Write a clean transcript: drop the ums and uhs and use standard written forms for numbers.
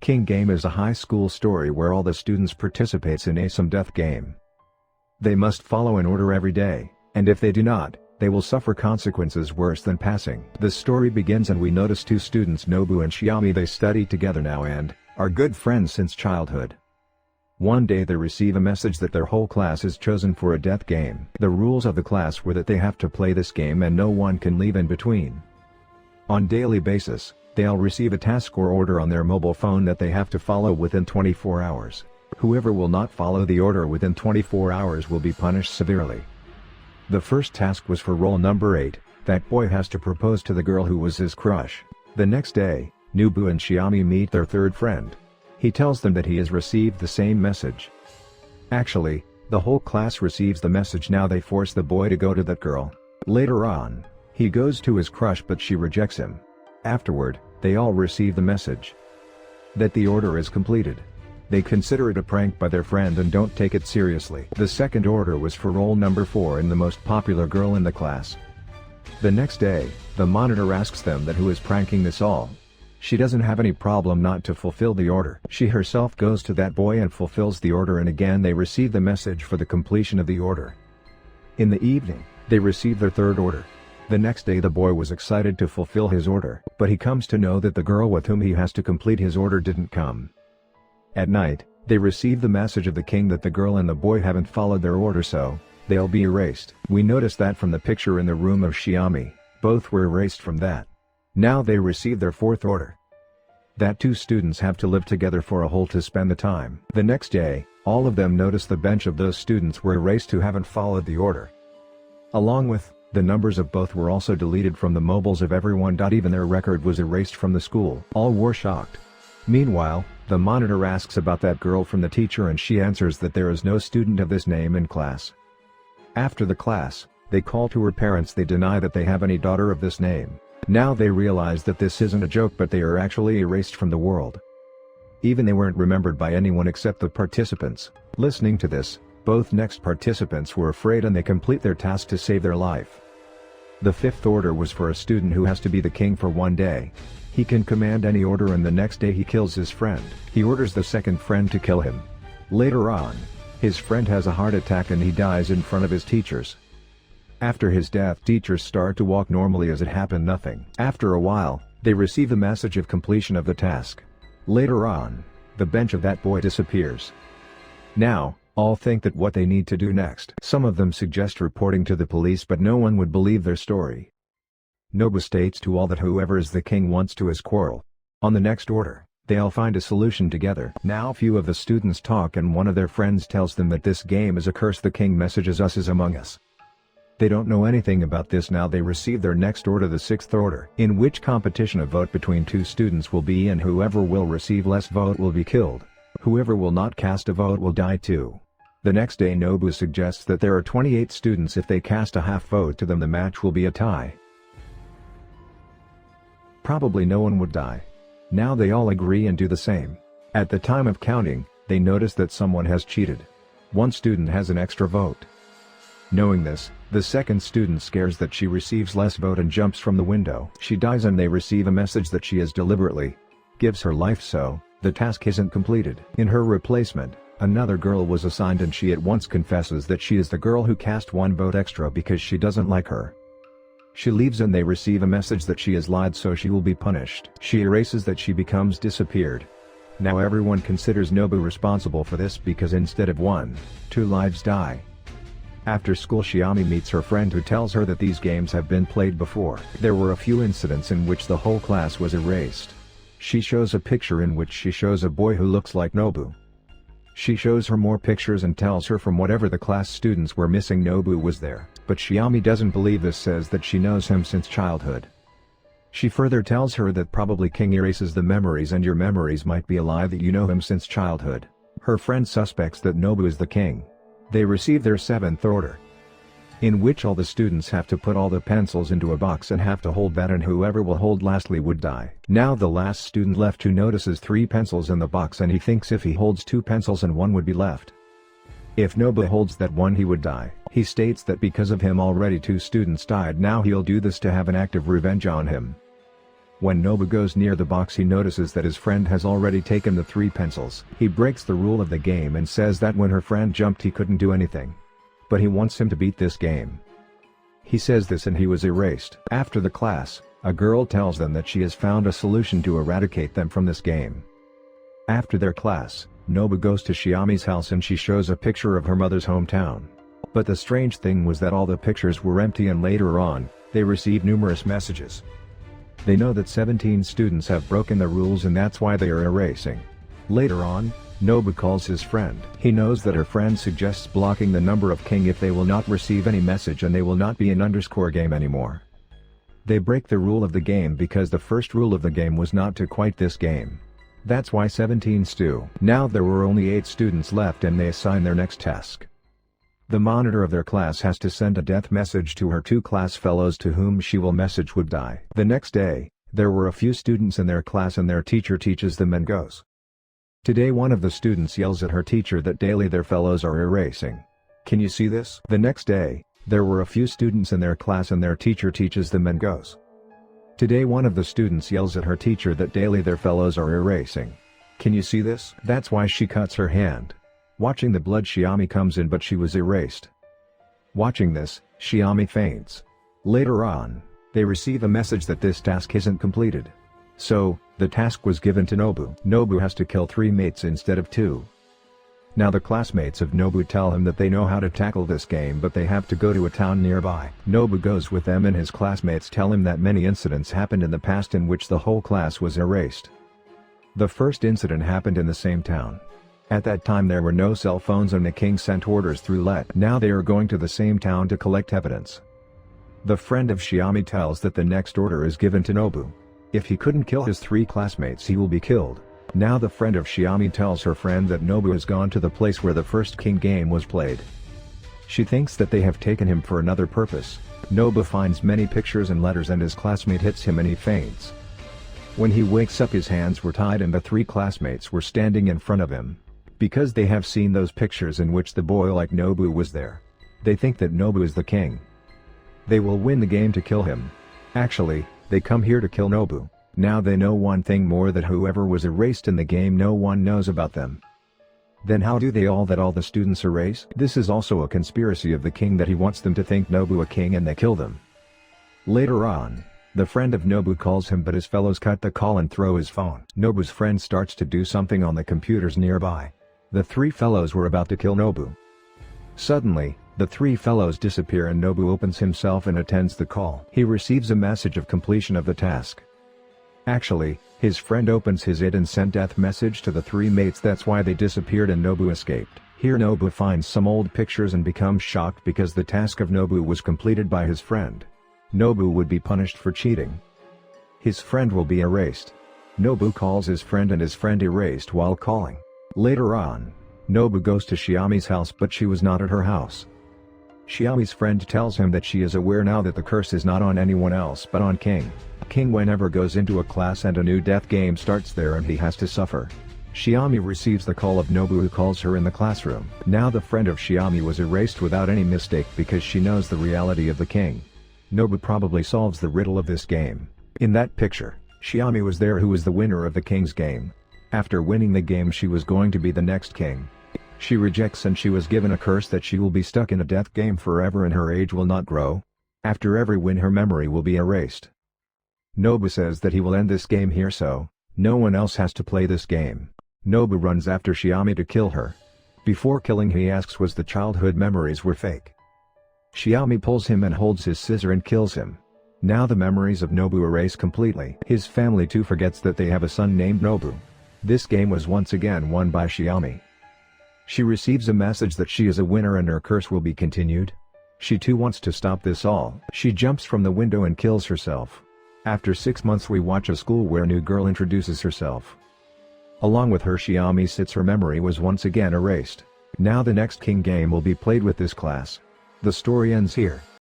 King Game is a high school story where all the students participates in a some death game. They must follow an order every day, and if they do not, they will suffer consequences worse than passing. The story begins and we notice two students, Nobu and Shiami. They study together now and are good friends since childhood. One day they receive a message that their whole class is chosen for a death game. The rules of the class were that they have to play this game and no one can leave in between. On daily basis, they'll receive a task or order on their mobile phone that they have to follow within 24 hours. Whoever will not follow the order within 24 hours will be punished severely. The first task was for roll number 8, that boy has to propose to the girl who was his crush. The next day, Nobu and Shiami meet their third friend. He tells them that he has received the same message. Actually, the whole class receives the message. Now they force the boy to go to that girl. Later on, he goes to his crush but she rejects him. Afterward, they all receive the message that the order is completed. They consider it a prank by their friend and don't take it seriously. The second order was for roll number 4 and the most popular girl in the class. The next day, the monitor asks them that who is pranking this all. She doesn't have any problem not to fulfill the order. She herself goes to that boy and fulfills the order, and again they receive the message for the completion of the order. In the evening, they receive their third order. The next day the boy was excited to fulfill his order, but he comes to know that the girl with whom he has to complete his order didn't come. At night, they receive the message of the king that the girl and the boy haven't followed their order, so they'll be erased. We notice that from the picture in the room of Shiami. Both were erased from that. Now they receive their fourth order. That two students have to live together for a whole to spend the time. The next day, all of them notice the bench of those students were erased who haven't followed the order. Along with, the numbers of both were also deleted from the mobiles of everyone. Even their record was erased from the school. All were shocked. Meanwhile, the monitor asks about that girl from the teacher and she answers that there is no student of this name in class. After the class, they call to her parents. They deny that they have any daughter of this name. Now they realize that this isn't a joke but they are actually erased from the world. Even they weren't remembered by anyone except the participants. Listening to this, both next participants were afraid and they complete their task to save their life. The fifth order was for a student who has to be the king for one day. He can command any order and the next day he kills his friend. He orders the second friend to kill him. Later on, his friend has a heart attack and he dies in front of his teachers. After his death, teachers start to walk normally as it happened nothing. After a while, they receive the message of completion of the task. Later on, the bench of that boy disappears. Now, all think that what they need to do next. Some of them suggest reporting to the police but no one would believe their story. Nobu states to all that whoever is the king wants to his quarrel. On the next order, they'll find a solution together. Now few of the students talk and one of their friends tells them that this game is a curse. The king messages us is among us. They don't know anything about this. Now they receive their next order, the sixth order, in which competition a vote between two students will be and whoever will receive less vote will be killed. Whoever will not cast a vote will die too. The next day Nobu suggests that there are 28 students. If they cast a half vote to them the match will be a tie. Probably no one would die. Now they all agree and do the same. At the time of counting, they notice that someone has cheated. One student has an extra vote. Knowing this, the second student scares that she receives less vote and jumps from the window. She dies and they receive a message that she has deliberately gives her life, so the task isn't completed. In her replacement, another girl was assigned and she at once confesses that she is the girl who cast one vote extra because she doesn't like her. She leaves and they receive a message that she has lied, so she will be punished. She erases that she becomes disappeared. Now everyone considers Nobu responsible for this because instead of 1, 2 lives die. After school Shiami meets her friend who tells her that these games have been played before. There were a few incidents in which the whole class was erased. She shows a picture in which she shows a boy who looks like Nobu. She shows her more pictures and tells her from whatever the class students were missing Nobu was there. But Shiami doesn't believe this, says that she knows him since childhood. She further tells her that probably King erases the memories and your memories might be a lie that you know him since childhood. Her friend suspects that Nobu is the king. They receive their seventh order, in which all the students have to put all the pencils into a box and have to hold that, and whoever will hold lastly would die. Now the last student left who notices 3 pencils in the box and he thinks if he holds 2 pencils and 1 would be left. If Nobu holds that 1 he would die. He states that because of him already 2 students died. Now he'll do this to have an act of revenge on him. When Nobu goes near the box, he notices that his friend has already taken the 3 pencils. He breaks the rule of the game and says that when her friend jumped he couldn't do anything. But he wants him to beat this game. He says this and he was erased. After the class, a girl tells them that she has found a solution to eradicate them from this game. After their class, Nobu goes to Shiami's house and she shows a picture of her mother's hometown. But the strange thing was that all the pictures were empty, and later on, they receive numerous messages. They know that 17 students have broken the rules and that's why they are erasing. Later on, Nobu calls his friend. He knows that her friend suggests blocking the number of king if they will not receive any message and they will not be an underscore game anymore. They break the rule of the game because the first rule of the game was not to quit this game. That's why 17 stew. Now there were only 8 students left and they assign their next task. The monitor of their class has to send a death message to her 2 class fellows to whom she will message would die. The next day, there were a few students in their class and their teacher teaches them and goes. Today one of the students yells at her teacher that daily their fellows are erasing. Can you see this? The next day, there were a few students in their class and their teacher teaches them and goes. Today one of the students yells at her teacher that daily their fellows are erasing. Can you see this? That's why she cuts her hand. Watching the blood, Shiami comes in but she was erased. Watching this, Shiami faints. Later on, they receive a message that this task isn't completed. So, the task was given to Nobu. Nobu has to kill 3 mates instead of 2. Now the classmates of Nobu tell him that they know how to tackle this game but they have to go to a town nearby. Nobu goes with them and his classmates tell him that many incidents happened in the past in which the whole class was erased. The first incident happened in the same town. At that time there were no cell phones and the king sent orders through let. Now they are going to the same town to collect evidence. The friend of Shiami tells that the next order is given to Nobu. If he couldn't kill his 3 classmates he will be killed. Now the friend of Shiami tells her friend that Nobu has gone to the place where the first king game was played. She thinks that they have taken him for another purpose. Nobu finds many pictures and letters and his classmate hits him and he faints. When he wakes up his hands were tied and the 3 classmates were standing in front of him. Because they have seen those pictures in which the boy like Nobu was there. They think that Nobu is the king. They will win the game to kill him. Actually, they come here to kill Nobu. Now they know one thing more, that whoever was erased in the game no one knows about them. Then how do they all the students erase? This is also a conspiracy of the king that he wants them to think Nobu a king and they kill them. Later on, the friend of Nobu calls him but his fellows cut the call and throw his phone. Nobu's friend starts to do something on the computers nearby. The 3 fellows were about to kill Nobu. Suddenly, the 3 fellows disappear and Nobu opens himself and attends the call. He receives a message of completion of the task. Actually, his friend opens his ID and sent death message to the 3 mates, that's why they disappeared and Nobu escaped. Here Nobu finds some old pictures and becomes shocked because the task of Nobu was completed by his friend. Nobu would be punished for cheating. His friend will be erased. Nobu calls his friend and his friend erased while calling. Later on, Nobu goes to Shiami's house but she was not at her house. Shiami's friend tells him that she is aware now that the curse is not on anyone else but on King. King whenever goes into a class and a new death game starts there and he has to suffer. Shiami receives the call of Nobu who calls her in the classroom. Now the friend of Shiami was erased without any mistake because she knows the reality of the king. Nobu probably solves the riddle of this game. In that picture, Shiami was there who was the winner of the king's game. After winning the game she was going to be the next king. She rejects and she was given a curse that she will be stuck in a death game forever and her age will not grow. After every win her memory will be erased. Nobu says that he will end this game here so no one else has to play this game. Nobu runs after Shiami to kill her. Before killing he asks was the childhood memories were fake. Shiami pulls him and holds his scissor and kills him. Now the memories of Nobu erase completely. His family too forgets that they have a son named Nobu. This game was once again won by Shiami. She receives a message that she is a winner and her curse will be continued. She too wants to stop this all. She jumps from the window and kills herself. After 6 months we watch a school where a new girl introduces herself. Along with her Shiami sits, her memory was once again erased. Now the next king game will be played with this class. The story ends here.